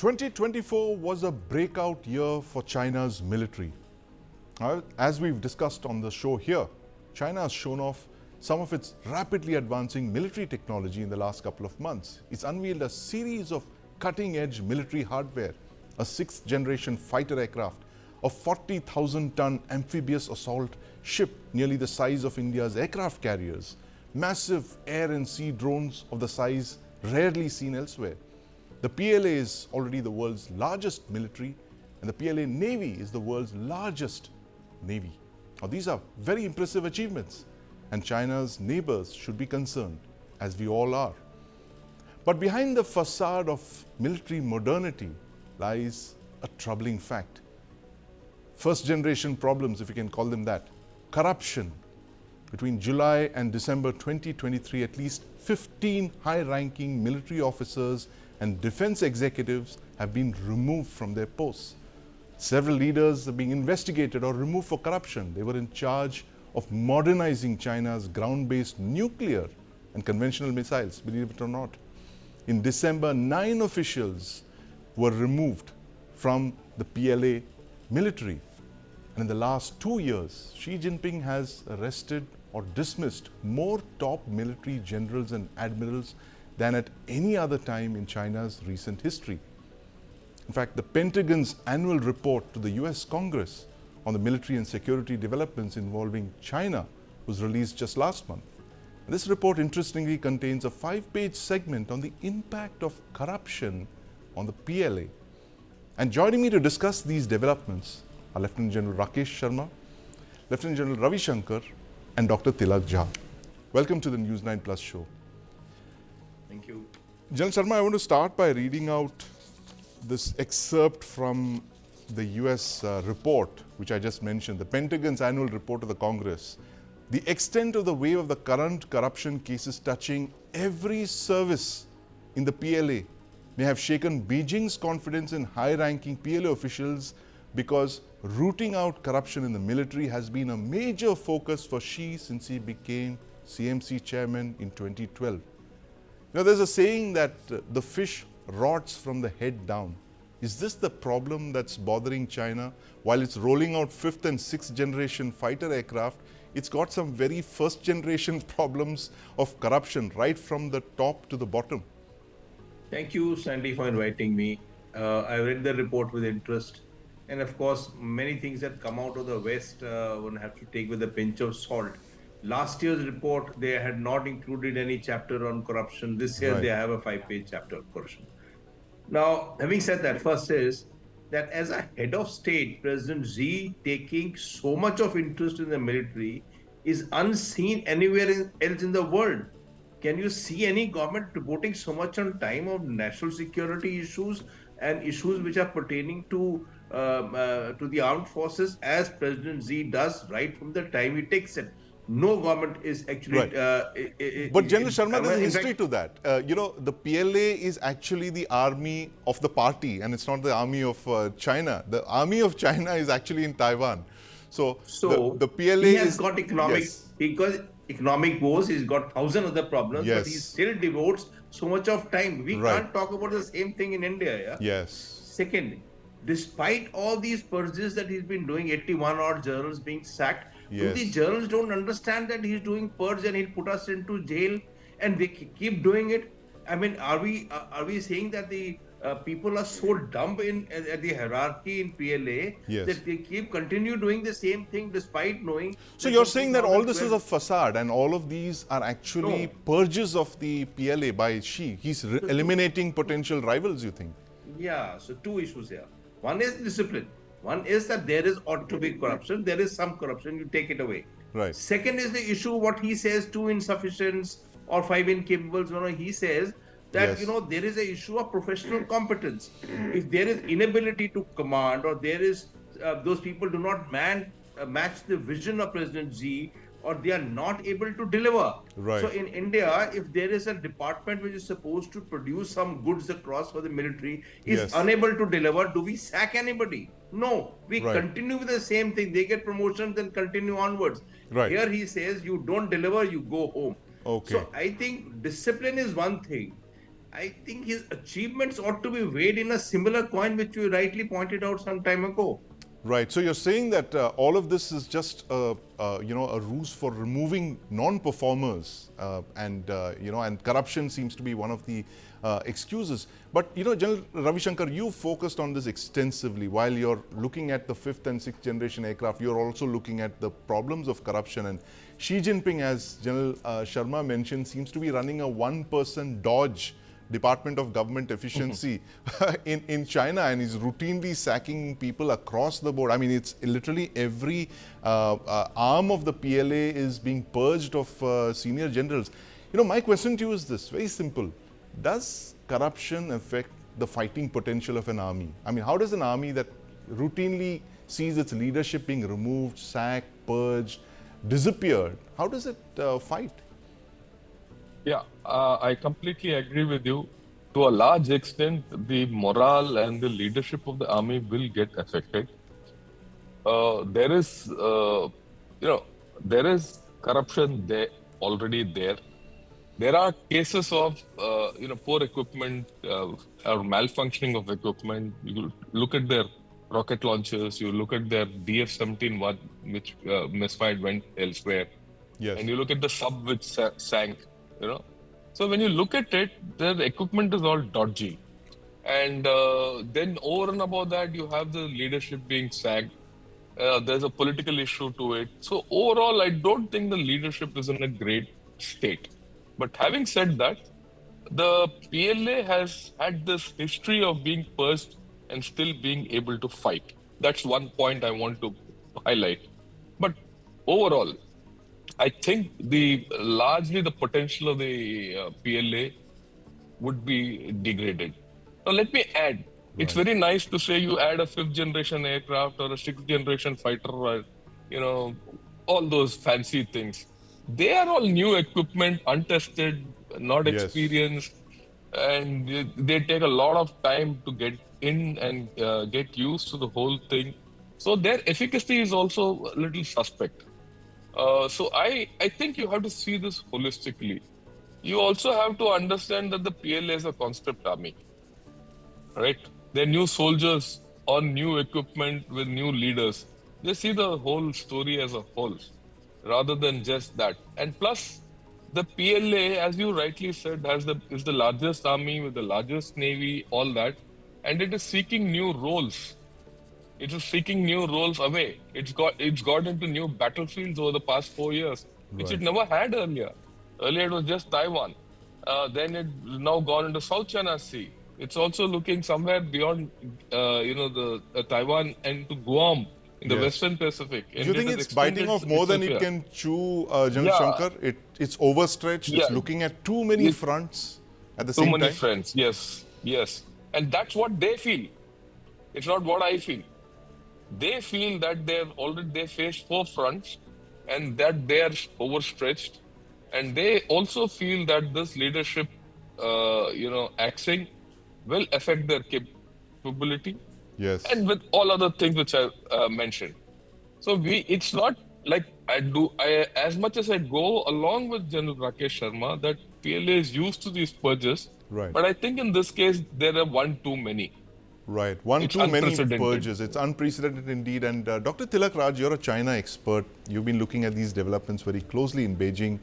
2024 was a breakout year for China's military. As we've discussed on the show here, China has shown off some of its rapidly advancing military technology in the last couple of months. It's unveiled a series of cutting-edge military hardware, a sixth-generation fighter aircraft, a 40,000-ton amphibious assault ship nearly the size of India's aircraft carriers, massive air and sea drones of the size rarely seen elsewhere. The PLA is already the world's largest military, and the PLA Navy is the world's largest navy. Now, these are very impressive achievements, and China's neighbors should be concerned, as we all are. But behind the facade of military modernity lies a troubling fact. First-generation problems, if you can call them that. Corruption. Between July and December 2023, at least 15 high-ranking military officers and defense executives have been removed from their posts. Several leaders are being investigated or removed for corruption. They were in charge of modernizing China's ground-based nuclear and conventional missiles, believe it or not. In December, 9 officials were removed from the PLA military. And in the last 2 years, Xi Jinping has arrested or dismissed more top military generals and admirals than at any other time in China's recent history. In fact, the Pentagon's annual report to the US Congress on the military and security developments involving China was released just last month. And this report interestingly contains a 5-page segment on the impact of corruption on the PLA. And joining me to discuss these developments are Lieutenant General Rakesh Sharma, Lieutenant General Ravi Shankar, and Dr. Tilak Jha. Welcome to the News9 Plus show. Thank you. General Sharma, I want to start by reading out this excerpt from the US report, which I just mentioned, the Pentagon's annual report to the Congress. The extent of the wave of the current corruption cases touching every service in the PLA may have shaken Beijing's confidence in high-ranking PLA officials, because rooting out corruption in the military has been a major focus for Xi since he became CMC chairman in 2012. Now, there's a saying that the fish rots from the head down. Is this the problem that's bothering China? While it's rolling out 5th and 6th generation fighter aircraft, it's got some very first generation problems of corruption right from the top to the bottom. Thank you, Sandy, for inviting me. I read the report with interest. And of course, many things that come out of the West, one have to take with a pinch of salt. Last year's report, they had not included any chapter on corruption. This year, They have a 5-page chapter on corruption. Now, having said that, first is that as a head of state, President Xi taking so much of interest in the military is unseen anywhere else in the world. Can you see any government devoting so much on time on national security issues and issues which are pertaining to the armed forces as President Xi does right from the time he takes it? No government is actually... But General Sharma, there's a history to that. The PLA is actually the army of the party, and it's not the army of China. The army of China is actually in Taiwan. So the PLA he has got economic... Yes. He got economic woes, he's got 1,000 other problems, but he still devotes so much of time. We can't talk about the same thing in India. Yeah? Yes. Second, despite all these purges that he's been doing, 81 odd journals being sacked, the journals don't understand that he's doing purge and he'll put us into jail, and they keep doing it. I mean, are we saying that the people are so dumb at the hierarchy in PLA that they continue doing the same thing despite knowing? So you're saying that all this is a facade, and all of these are actually purges of the PLA by Xi. He's eliminating potential rivals, you think? Yeah, so 2 issues here. One is discipline. One is that there ought to be corruption. There is some corruption, you take it away. Right. Second is the issue, what he says, 2 insufficients or 5 incapables. He says that, there is an issue of professional competence. If there is inability to command, or there is, those people do not match the vision of President Xi, or they are not able to deliver. Right. So in India, if there is a department which is supposed to produce some goods across for the military, is unable to deliver, do we sack anybody? No, we continue with the same thing. They get promotions and continue onwards. Here he says, you don't deliver, you go home. Okay. So I think discipline is one thing. I think his achievements ought to be weighed in a similar coin, which you rightly pointed out some time ago. Right. So you're saying that all of this is just a ruse for removing non-performers, and corruption seems to be one of the excuses. But General Ravi Shankar, you focused on this extensively. While you're looking at the fifth and sixth generation aircraft, you're also looking at the problems of corruption. And Xi Jinping, as General Sharma mentioned, seems to be running a one-person Dodge Department of Government Efficiency in China, and is routinely sacking people across the board. I mean, it's literally every arm of the PLA is being purged of senior generals. My question to you is this, very simple. Does corruption affect the fighting potential of an army? I mean, how does an army that routinely sees its leadership being removed, sacked, purged, disappeared, how does it fight? Yeah, I completely agree with you. To a large extent, the morale and the leadership of the army will get affected. There is, there is corruption there already there. There are cases of, poor equipment or malfunctioning of equipment. You look at their rocket launchers, you look at their DF-17 one, which misfired, went elsewhere, and Yes. you look at the sub which sank, you know. So when you look at it, the equipment is all dodgy. And then over and above that, you have the leadership being sacked. There's a political issue to it. So overall, I don't think the leadership is in a great state. But having said that, the PLA has had this history of being purged and still being able to fight. That's one point I want to highlight. But overall, I think the largely the potential of the PLA would be degraded. Now, let me add. It's Right. very nice to say you add a fifth generation aircraft or a sixth generation fighter, or, you know, all those fancy things. They are all new equipment, untested, not Yes. experienced, and they take a lot of time to get in and get used to the whole thing. So their efficacy is also a little suspect. So I think you have to see this holistically. You also have to understand that the PLA is a conscript army, right? They're new soldiers on new equipment with new leaders. They see the whole story as a whole rather than just that. And plus, the PLA, as you rightly said, is the largest army with the largest navy, all that, and it is seeking new roles. It is seeking new roles away. It's got into new battlefields over the past 4 years, which it Right. never had earlier. Earlier it was just Taiwan. Then it now gone into South China Sea. It's also looking somewhere beyond, the Taiwan and to Guam in the Yes. Western Pacific, Do you and it think has it's biting extended off more than itself it here. can chew, General Yeah, Shankar? It's overstretched. It's yeah. looking at too many It, fronts at the too same many time. friends. Yes, yes, and that's what they feel. It's not what I feel. They feel that they face four fronts and that they are overstretched, and they also feel that this leadership, axing will affect their capability, Yes. and with all other things which I mentioned. So it's not like I as much as I go along with General Rakesh Sharma that PLA is used to these purges, Right. but I think in this case there are one too many. Right. One It's too many unprecedented. purges. It's unprecedented indeed. And Dr. Tilak Raj, you're a China expert. You've been looking at these developments very closely in Beijing.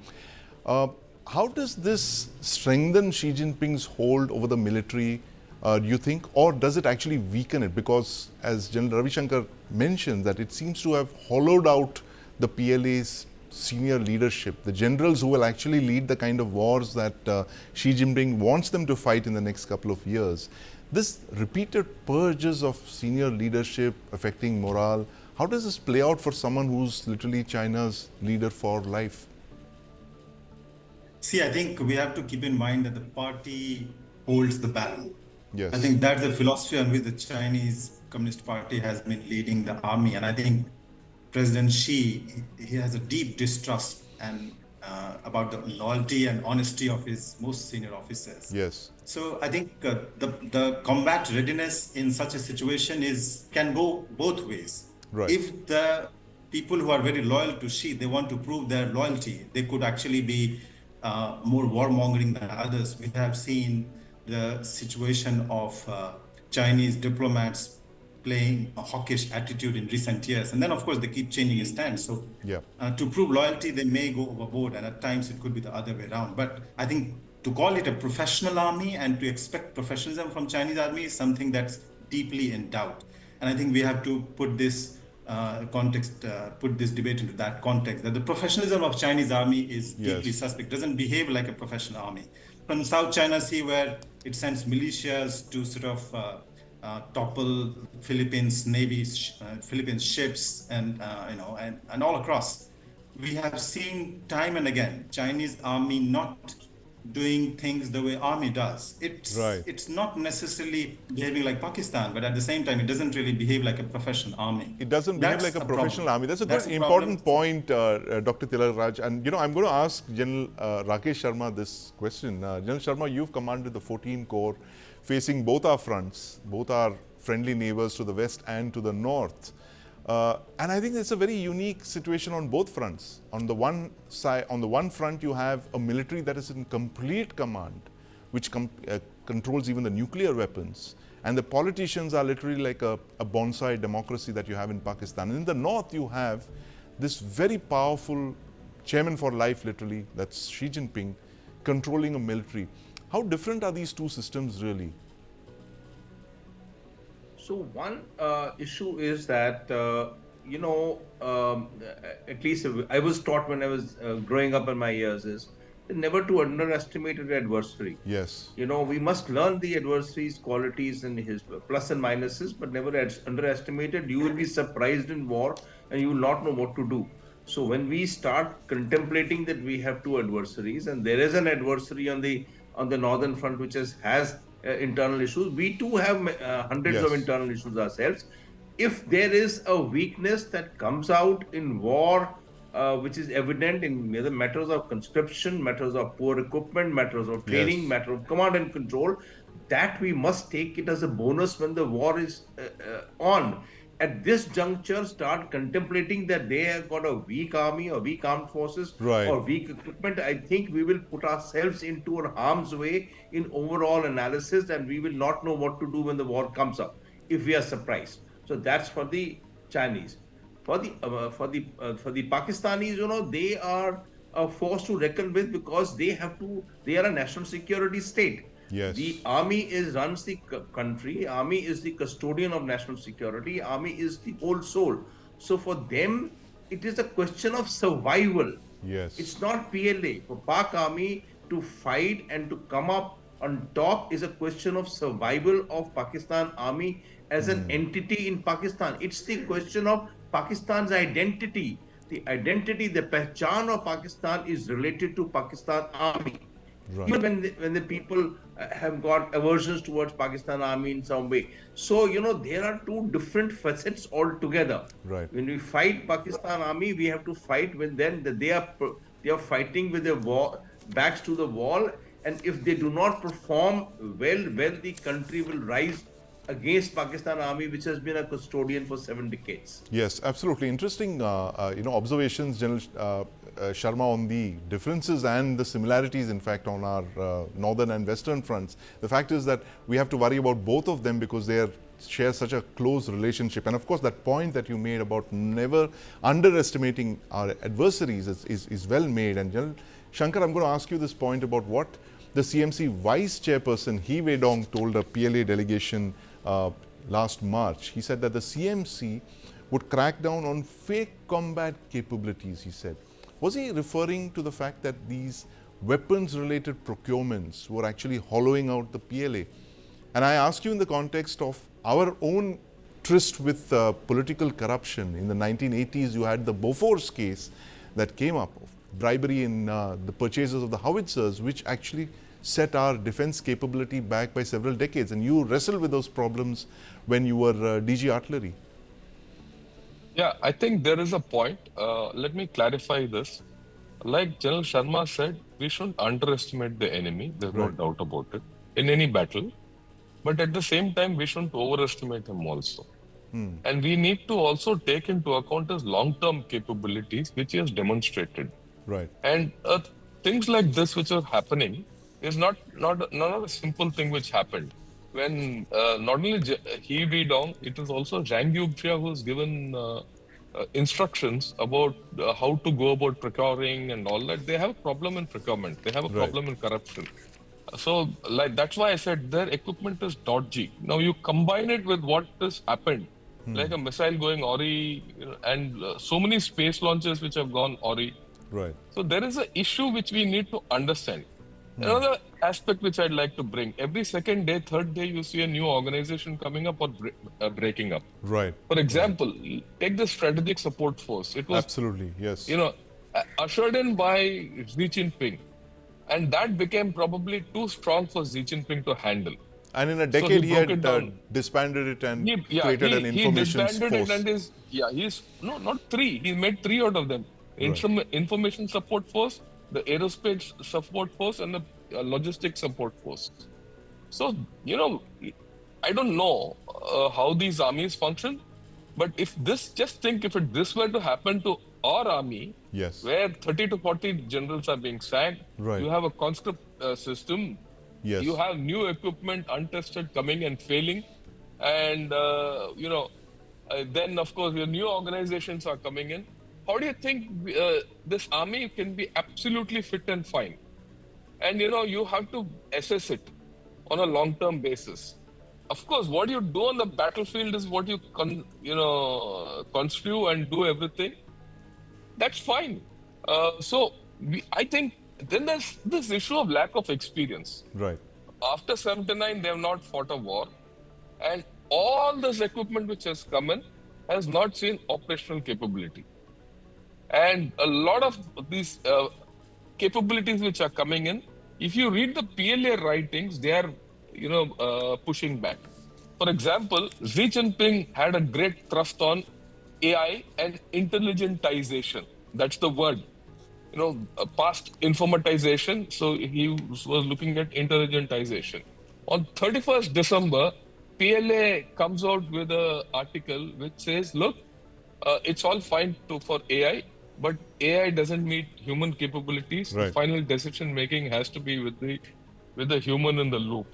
Uh, how does this strengthen Xi Jinping's hold over the military, do you think, or does it actually weaken it? Because, as General Ravi Shankar mentioned, that it seems to have hollowed out the PLA's senior leadership, the generals who will actually lead the kind of wars that Xi Jinping wants them to fight in the next couple of years. This repeated purges of senior leadership affecting morale, how does this play out for someone who's literally China's leader for life? See, I think we have to keep in mind that the party holds the balance. I Yes. think that's the philosophy on which the Chinese Communist Party has been leading the army. And I think President Xi, he has a deep distrust and about the loyalty and honesty of his most senior officers. Yes. So I think the combat readiness in such a situation can go both ways. Right. If the people who are very loyal to Xi, they want to prove their loyalty, they could actually be more warmongering than others. We have seen the situation of Chinese diplomats playing a hawkish attitude in recent years. And then, of course, they keep changing his stance. So Yeah. to prove loyalty, they may go overboard, and at times it could be the other way around. But I think to call it a professional army and to expect professionalism from Chinese army is something that's deeply in doubt. And I think we have to put this put this debate into that context, that the professionalism of Chinese army is deeply Yes. suspect, doesn't behave like a professional army. From South China Sea, where it sends militias to sort of topple Philippines Navy, Philippines ships, and and all across, we have seen time and again Chinese army not doing things the way army does. Right. It's not necessarily behaving like Pakistan, but at the same time, it doesn't really behave like a professional army. It doesn't behave like a professional problem. army. That's a That's good, a problem. important point, Dr. Tilak Raj. And, I'm going to ask General Rakesh Sharma this question. General Sharma, you've commanded the 14 Corps facing both our fronts, both our friendly neighbors to the west and to the north. And I think it's a very unique situation on both fronts. On the one side, on the one front, you have a military that is in complete command, which controls even the nuclear weapons. And the politicians are literally like a bonsai democracy that you have in Pakistan. And in the north, you have this very powerful chairman for life, literally, that's Xi Jinping, controlling a military. How different are these two systems really? So one issue is that at least I was taught when I was growing up in my years is never to underestimate an adversary. Yes. We must learn the adversary's qualities and his plus and minuses, but never underestimate it. You will be surprised in war, and you will not know what to do. So when we start contemplating that we have two adversaries, and there is an adversary on the northern front which has internal issues, we too have hundreds of Yes. internal issues ourselves. If there is a weakness that comes out in war, which is evident in the matters of conscription, matters of poor equipment, matters of training, Yes. matter of command and control, that we must take it as a bonus when the war is on. At this juncture, start contemplating that they have got a weak army or weak armed forces Right. or weak equipment. I think we will put ourselves into a harm's way in overall analysis, and we will not know what to do when the war comes up if we are surprised. So that's for the Chinese. For the Pakistanis, they are a force to reckon with because they are a national security state. Yes. The army runs the country. Army is the custodian of national security. Army is the whole soul. So for them, it is a question of survival. Yes. It's not PLA. For Pak army to fight and to come up on top is a question of survival of Pakistan army as an entity in Pakistan. It's the question of Pakistan's identity. The identity, the pehchan of Pakistan is related to Pakistan army. Right. Even when the people have got aversions towards Pakistan army in some way. So, there are two different facets altogether. Right. When we fight Pakistan army, we have to fight with them that they are fighting with their backs to the wall. And if they do not perform well, the country will rise against Pakistan army, which has been a custodian for 7 decades. Yes, absolutely. Interesting, observations, General Sharma, on the differences and the similarities, in fact, on our northern and western fronts. The fact is that we have to worry about both of them because they share such a close relationship. And of course, that point that you made about never underestimating our adversaries is well made. And General Shankar, I'm going to ask you this point about what the CMC Vice Chairperson He Wei-dong told a PLA delegation last March. He said that the CMC would crack down on fake combat capabilities, he said. Was he referring to the fact that these weapons-related procurements were actually hollowing out the PLA? And I ask you in the context of our own tryst with political corruption. In the 1980s, you had the Bofors case that came up, bribery in the purchases of the howitzers, which actually set our defense capability back by several decades. And you wrestled with those problems when you were DG Artillery. Yeah, I think there is a point. Let me clarify this. Like General Sharma said, we shouldn't underestimate the enemy. There's no doubt about it in any battle. But at the same time, we shouldn't overestimate him also. And we need to also take into account his long-term capabilities, which he has demonstrated. Right. And things like this, which are happening, is not a simple thing which happened. When not only He Dong, it is also Zhang Yubxia who's given instructions about how to go about procuring and all that. They have a problem in procurement. They have a Right. problem in corruption. So, like that's why I said their equipment is dodgy. Now you combine it with what has happened, like a missile going Ori, and so many space launches which have gone Ori. Right. So there is an issue which we need to understand. Another aspect which I'd like to bring: every second day, third day, you see a new organization coming up or breaking up. Right. For example, take the Strategic Support Force. It was, Absolutely. Yes. ushered in by Xi Jinping, and that became probably too strong for Xi Jinping to handle. And in a So he decade, he broke it had down. disbanded it and Yeah, created an he information disbanded it, force. and he's no, not three. He made three out of them: Right. Information Support Force, the Aerospace Support Force, and the Logistics Support Force. So I don't know how these armies function, but if this were to happen to our army, Yes. where 30 to 40 generals are being sacked, Right. you have a conscript system, Yes. you have new equipment untested coming and failing, and then of course your new organizations are coming in. How do you think this army can be absolutely fit and fine? And you have to assess it on a long-term basis. Of course, what you do on the battlefield is what you construe and do everything. That's fine. I think then there's this issue of lack of experience. Right. After 79, they have not fought a war, and all this equipment which has come in has not seen operational capability. And a lot of these capabilities which are coming in, if you read the PLA writings, they are, pushing back. For example, Xi Jinping had a great thrust on AI and intelligentization. That's the word. Past informatization. So he was looking at intelligentization. On 31st December, PLA comes out with an article which says, look, it's all fine for AI, but AI doesn't meet human capabilities. The Right. final decision making has to be with the human in the loop.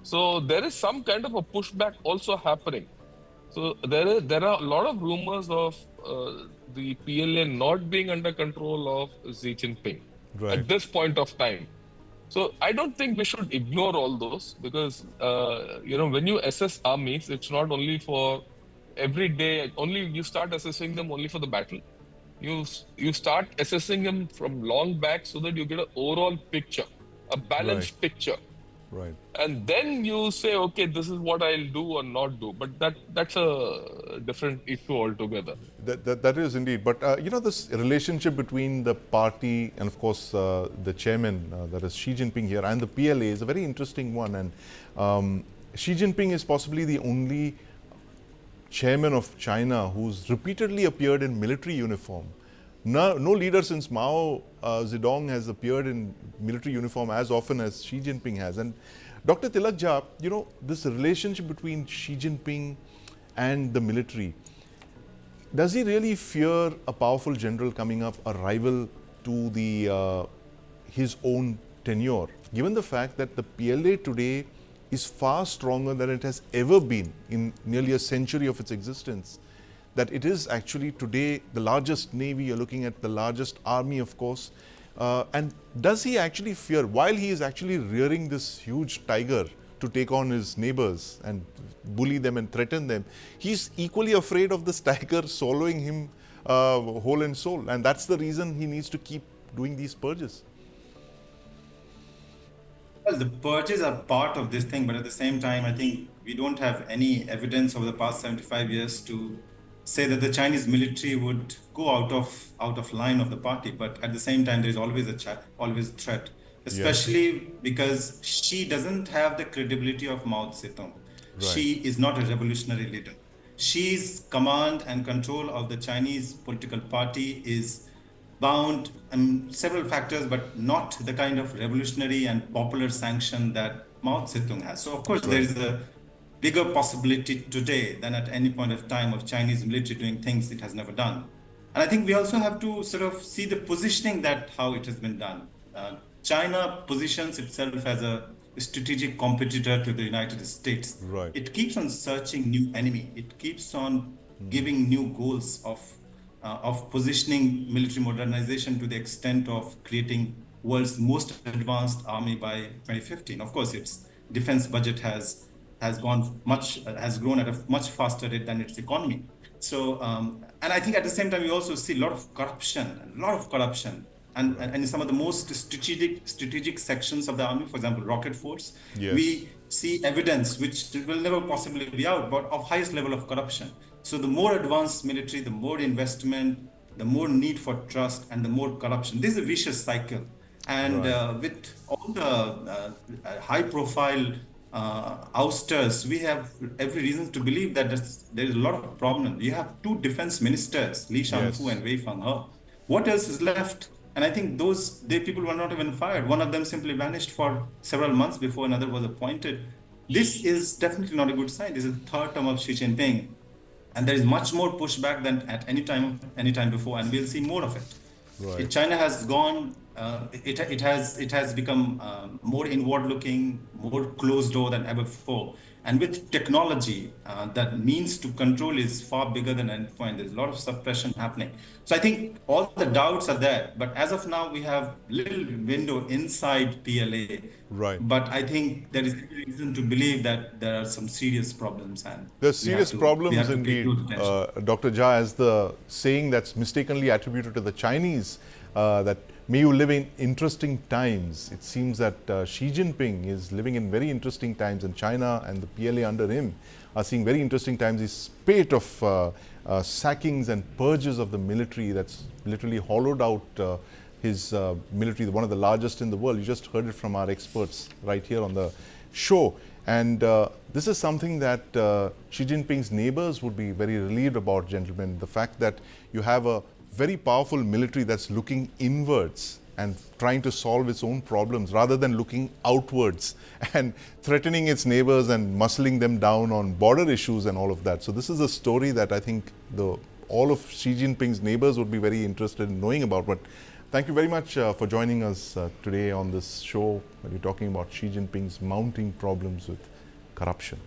So there is some kind of a pushback also happening. So there are a lot of rumors of the PLA not being under control of Xi Jinping Right. at this point of time. So I don't think we should ignore all those, because when you assess armies, it's not only for every day. Only you start assessing them only for the battle. You start assessing them from long back so that you get an overall picture, a balanced picture. Right. And then you say, okay, this is what I'll do or not do. But that's a different issue altogether. That is indeed. But, this relationship between the party and, of course, the chairman, that is Xi Jinping here, and the PLA is a very interesting one. And Xi Jinping is possibly the only chairman of China who's repeatedly appeared in military uniform. No leader since Mao Zedong has appeared in military uniform as often as Xi Jinping has. And Dr. Tilak Jha, this relationship between Xi Jinping and the military, does he really fear a powerful general coming up, a rival to his own tenure? Given the fact that the PLA today is far stronger than it has ever been in nearly a century of its existence, that it is actually today the largest navy, you're looking at the largest army, of course. And does he actually fear, while he is actually rearing this huge tiger to take on his neighbors and bully them and threaten them, he's equally afraid of this tiger swallowing him whole and soul. And that's the reason he needs to keep doing these purges. Well, the purges are part of this thing, but at the same time, I think we don't have any evidence over the past 75 years to say that the Chinese military would go out of line of the party. But at the same time, there is always always a threat, especially because she doesn't have the credibility of Mao Zedong. She is not a revolutionary leader. She's command and control of the Chinese political party is bound several factors, but not the kind of revolutionary and popular sanction that Mao Zedong has. So, of course, there is a bigger possibility today than at any point of time of Chinese military doing things it has never done. And I think we also have to sort of see the positioning that how it has been done. China positions itself as a strategic competitor to the United States. Right. It keeps on searching new enemy. It keeps on giving new goals of positioning military modernization to the extent of creating world's most advanced army by 2015. Of course, its defense budget has grown at a much faster rate than its economy. So, and I think at the same time, we also see a lot of corruption, and in some of the most strategic sections of the army, for example, rocket force, Yes. we see evidence which will never possibly be out, but of highest level of corruption. So the more advanced military, the more investment, the more need for trust, and the more corruption. This is a vicious cycle. And Right. with all the high-profile ousters, we have every reason to believe that there is a lot of problems. You have two defense ministers, Li Shangfu Yes. and Wei Fenghe. What else is left? And I think people were not even fired. One of them simply vanished for several months before another was appointed. This is definitely not a good sign. This is the third term of Xi Jinping, and there is much more pushback than at any time before, and we'll see more of it. Right. China has gone. It has become more inward looking, more closed door than ever before. And with technology, that means to control is far bigger than any point. There's a lot of suppression happening. So I think all the doubts are there. But as of now, we have little window inside PLA. Right. But I think there is reason to believe that there are some serious problems, and There's serious we problems have to pay indeed, close attention. Dr. Jha, as the saying that's mistakenly attributed to the Chinese, that may you live in interesting times. It seems that Xi Jinping is living in very interesting times, and China and the PLA under him are seeing very interesting times. This spate of sackings and purges of the military that's literally hollowed out his military, one of the largest in the world. You just heard it from our experts right here on the show. And this is something that Xi Jinping's neighbors would be very relieved about, gentlemen. The fact that you have a very powerful military that's looking inwards and trying to solve its own problems rather than looking outwards and threatening its neighbors and muscling them down on border issues and all of that. So this is a story that I think all of Xi Jinping's neighbors would be very interested in knowing about. But thank you very much for joining us today on this show when we're talking about Xi Jinping's mounting problems with corruption.